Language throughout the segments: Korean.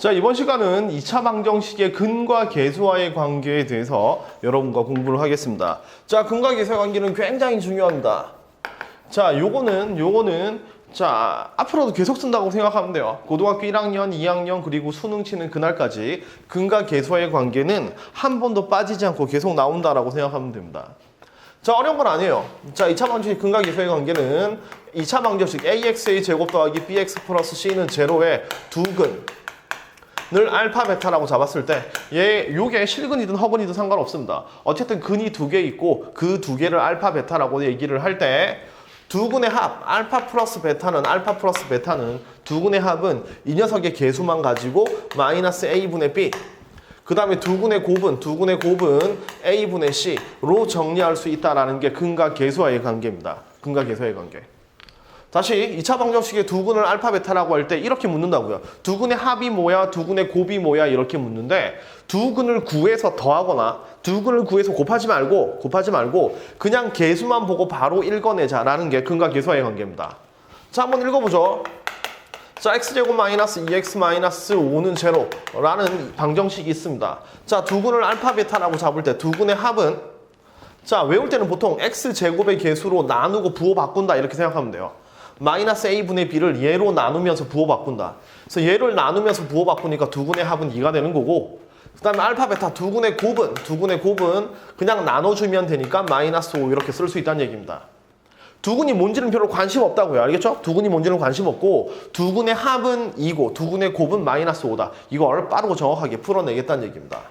자, 이번 시간은 2차 방정식의 근과 계수와의 관계에 대해서 여러분과 공부를 하겠습니다. 자, 근과 계수의 관계는 굉장히 중요합니다. 자, 요거는 자, 앞으로도 계속 쓴다고 생각하면 돼요. 고등학교 1학년, 2학년, 그리고 수능 치는 그날까지 근과 계수와의 관계는 한 번도 빠지지 않고 계속 나온다라고 생각하면 됩니다. 자, 어려운 건 아니에요. 자, 2차 방정식 근과 계수의 관계는 2차 방정식 AX의 제곱 더하기 BX 플러스 C는 제로의 두 근을 알파 베타라고 잡았을 때 요게 실근이든 허근이든 상관없습니다. 어쨌든 근이 두 개 있고 그 두 개를 알파 베타라고 얘기를 할 때 두 근의 합, 알파 플러스 베타는 두 근의 합은 이 녀석의 계수만 가지고 마이너스 A분의 B, 그 다음에 두 근의 곱은 A분의 C로 정리할 수 있다는 게 근과 계수와의 관계입니다. 근과 계수와의 관계. 다시 2차 방정식의 두 근을 알파 베타라고 할 때 이렇게 묻는다고요. 두 근의 합이 뭐야? 두 근의 곱이 뭐야? 이렇게 묻는데 두 근을 구해서 더하거나 두 근을 구해서 곱하지 말고 그냥 계수만 보고 바로 읽어내자라는 게 근과 계수와의 관계입니다. 자, 한번 읽어보죠. 자, x제곱 마이너스 2x 마이너스 5는 제로라는 방정식이 있습니다. 자, 두 근을 알파 베타라고 잡을 때 두 근의 합은 자, 외울 때는 보통 x제곱의 계수로 나누고 부호 바꾼다 이렇게 생각하면 돼요. 마이너스 a분의 b를 얘로 나누면서 부호 바꾼다. 그래서 얘를 나누면서 부호 바꾸니까 두 근의 합은 2가 되는 거고, 그 다음에 알파 베타 두 근의 곱은 그냥 나눠주면 되니까 마이너스 5 이렇게 쓸 수 있다는 얘기입니다. 두 근이 뭔지는 별로 관심 없다고요. 알겠죠? 두 근이 뭔지는 관심 없고 두 근의 합은 2고 두 근의 곱은 마이너스 5다. 이걸 빠르고 정확하게 풀어내겠다는 얘기입니다.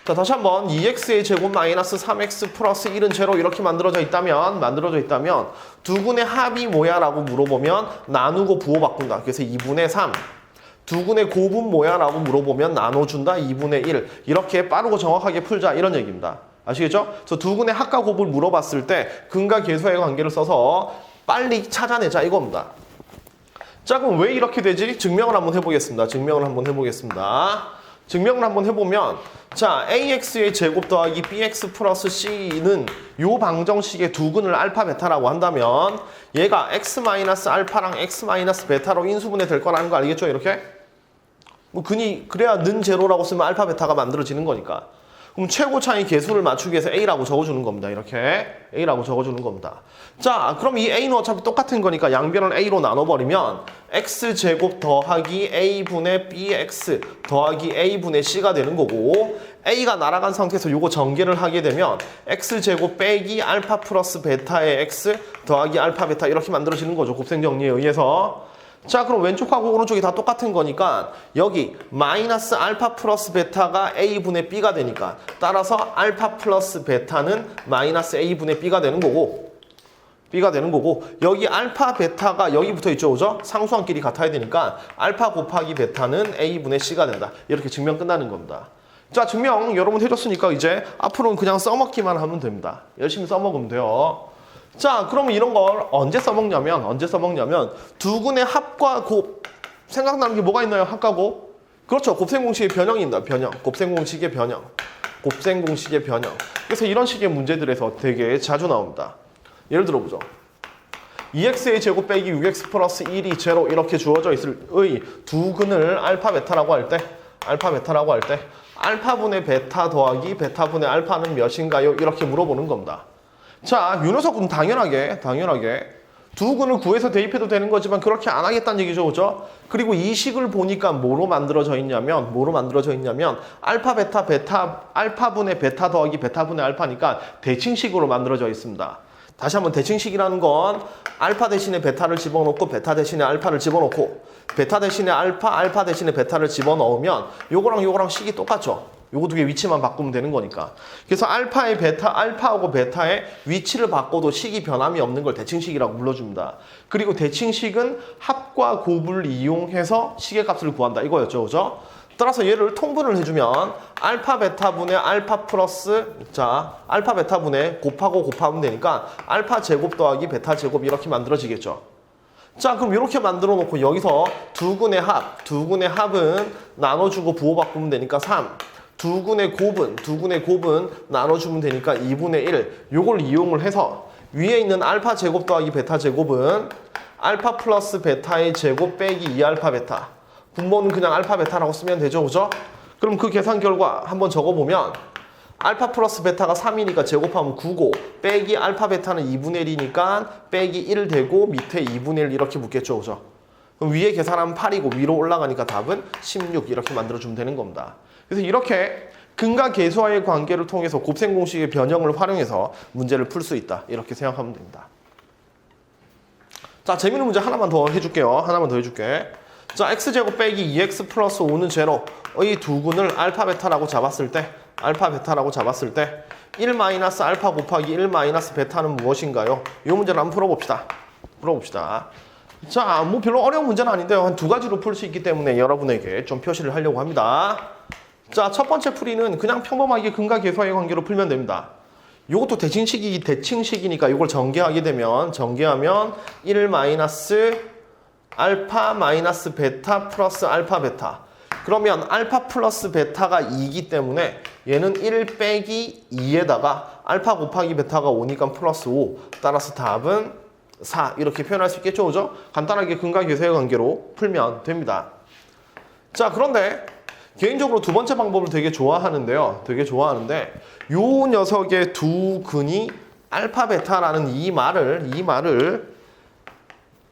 자, 다시 한번 2x의 제곱 마이너스 3x 플러스 1은 제로 이렇게 만들어져 있다면 두 근의 합이 뭐야? 라고 물어보면 나누고 부호 바꾼다. 그래서 2분의 3. 두 근의 곱은 뭐야? 라고 물어보면 나눠준다. 2분의 1. 이렇게 빠르고 정확하게 풀자 이런 얘기입니다. 아시겠죠? 그래서 두 근의 합과 곱을 물어봤을 때 근과 계수와의 관계를 써서 빨리 찾아내자 이겁니다. 자, 그럼 왜 이렇게 되지? 증명을 한번 해보겠습니다. 증명을 한번 해보면 자, AX의 제곱 더하기 BX 플러스 C는 요 방정식의 두 근을 알파 베타라고 한다면 얘가 X 마이너스 알파랑 X 마이너스 베타로 인수분해 될 거라는 거 알겠죠? 이렇게? 뭐 근이 그래야 는 제로라고 쓰면 알파 베타가 만들어지는 거니까. 그럼 최고 차이 계수를 맞추기 위해서 A라고 적어주는 겁니다. 이렇게 A라고 적어주는 겁니다. 자, 그럼 이 A는 어차피 똑같은 거니까 양변을 A로 나눠버리면 X제곱 더하기 A분의 BX 더하기 A분의 C가 되는 거고, A가 날아간 상태에서 요거 전개를 하게 되면 X제곱 빼기 알파 플러스 베타의 X 더하기 알파 베타 이렇게 만들어지는 거죠. 곱셈 정리에 의해서. 자, 그럼 왼쪽하고 오른쪽이 다 똑같은 거니까 여기 마이너스 알파 플러스 베타가 A분의 B가 되니까 따라서 알파 플러스 베타는 마이너스 A분의 B가 되는 거고 여기 알파 베타가 여기 붙어 있죠, 그죠? 상수항끼리 같아야 되니까 알파 곱하기 베타는 A분의 C가 된다. 이렇게 증명 끝나는 겁니다. 자, 증명 여러분 해줬으니까 이제 앞으로는 그냥 써먹기만 하면 됩니다. 열심히 써먹으면 돼요. 자, 그러면 이런 걸 언제 써먹냐면 두 근의 합과 곱, 생각나는 게 뭐가 있나요? 합과 곱? 그렇죠. 곱셈 공식의 변형입니다. 곱셈 공식의 변형. 그래서 이런 식의 문제들에서 되게 자주 나옵니다. 예를 들어보죠. 2x의 제곱 빼기 6x 플러스 1이 제로 이렇게 주어져 있을 의 두 근을 알파 베타라고 할 때 알파분의 베타 더하기 베타분의 알파는 몇인가요? 이렇게 물어보는 겁니다. 자, 요 녀석은 당연하게 두 근을 구해서 대입해도 되는 거지만 그렇게 안 하겠다는 얘기죠, 그죠? 그리고 이 식을 보니까 뭐로 만들어져 있냐면 알파분의 베타 더하기 베타분의 알파니까 대칭식으로 만들어져 있습니다. 다시 한번 대칭식이라는 건 알파 대신에 베타를 집어넣고 베타 대신에 알파를 집어넣고 베타 대신에 알파 대신에 베타를 집어넣으면 요거랑 식이 똑같죠. 요거 두 개 위치만 바꾸면 되는 거니까. 그래서 알파하고 베타의 위치를 바꿔도 식이 변함이 없는 걸 대칭식이라고 불러줍니다. 그리고 대칭식은 합과 곱을 이용해서 식의 값을 구한다. 이거였죠, 그죠? 따라서 얘를 통분을 해주면 알파 베타분의 알파 플러스 알파 베타분의 곱하면 되니까 알파 제곱 더하기 베타 제곱 이렇게 만들어지겠죠. 자, 그럼 이렇게 만들어 놓고 여기서 두 근의 합은 나눠주고 부호 바꾸면 되니까 3. 두 근의 곱은 나눠주면 되니까 2분의 1. 요걸 이용을 해서 위에 있는 알파 제곱 더하기 베타 제곱은 알파 플러스 베타의 제곱 빼기 2알파 베타 분모는 그냥 알파 베타라고 쓰면 되죠, 그죠? 그럼 그 계산 결과 한번 적어보면 알파 플러스 베타가 3이니까 제곱하면 9고 빼기 알파 베타는 2분의 1이니까 빼기 1 되고 밑에 2분의 1 이렇게 묻겠죠, 그죠? 그럼 위에 계산하면 8이고 위로 올라가니까 답은 16 이렇게 만들어주면 되는 겁니다. 그래서 이렇게 근과 계수와의 관계를 통해서 곱셈 공식의 변형을 활용해서 문제를 풀 수 있다. 이렇게 생각하면 됩니다. 자, 재밌는 문제 하나만 더 해줄게요. 하나만 더 해줄게. 자, x제곱 빼기 2x 플러스 5는 제로. 이 두 근을 알파 베타라고 잡았을 때 1 마이너스 알파 곱하기 1 마이너스 베타는 무엇인가요? 이 문제를 한번 풀어봅시다. 자, 뭐 별로 어려운 문제는 아닌데요. 한 두 가지로 풀 수 있기 때문에 여러분에게 좀 표시를 하려고 합니다. 자, 첫 번째 풀이는 그냥 평범하게 근과 계수와의 관계로 풀면 됩니다. 이것도 대칭식이니까 이걸 전개하면 1 마이너스 알파 마이너스 베타 플러스 알파 베타. 그러면 알파 플러스 베타가 2이기 때문에 얘는 1 빼기 2에다가 알파 곱하기 베타가 5니까 플러스 5. 따라서 답은 4 이렇게 표현할 수 있겠죠, 그죠? 간단하게 근과 계수의 관계로 풀면 됩니다. 자, 그런데 개인적으로 두 번째 방법을 되게 좋아하는데요. 요 녀석의 두 근이 알파 베타라는 이 말을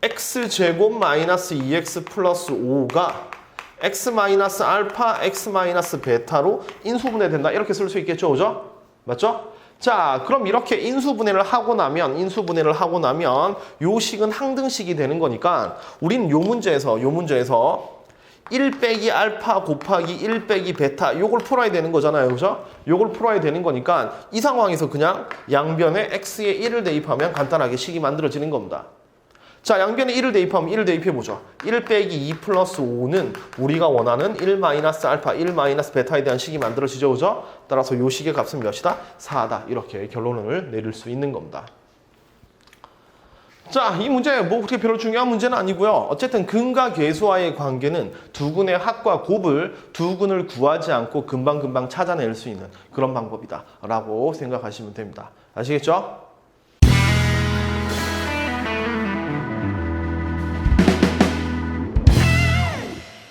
x제곱 마이너스 2x 플러스 5가 x 마이너스 알파 x 마이너스 베타로 인수분해 된다. 이렇게 쓸 수 있겠죠, 그죠? 맞죠? 자, 그럼 이렇게 인수분해를 하고 나면 요 식은 항등식이 되는 거니까 우리는 요 문제에서 1 빼기 알파 곱하기 1 빼기 베타 요걸 풀어야 되는 거잖아요, 그죠? 요걸 풀어야 되는 거니까 이 상황에서 그냥 양변에 x에 1을 대입하면 간단하게 식이 만들어지는 겁니다. 자, 양변에 1을 대입하면 1을 대입해보죠. 1 빼기 2 플러스 5는 우리가 원하는 1 마이너스 알파, 1 마이너스 베타에 대한 식이 만들어지죠, 그죠? 따라서 요 식의 값은 몇이다? 4다. 이렇게 결론을 내릴 수 있는 겁니다. 자, 이 문제 뭐 그렇게 별로 중요한 문제는 아니고요. 어쨌든 근과 계수와의 관계는 두 근의 합과 곱을 두 근을 구하지 않고 금방금방 찾아낼 수 있는 그런 방법이다 라고 생각하시면 됩니다. 아시겠죠?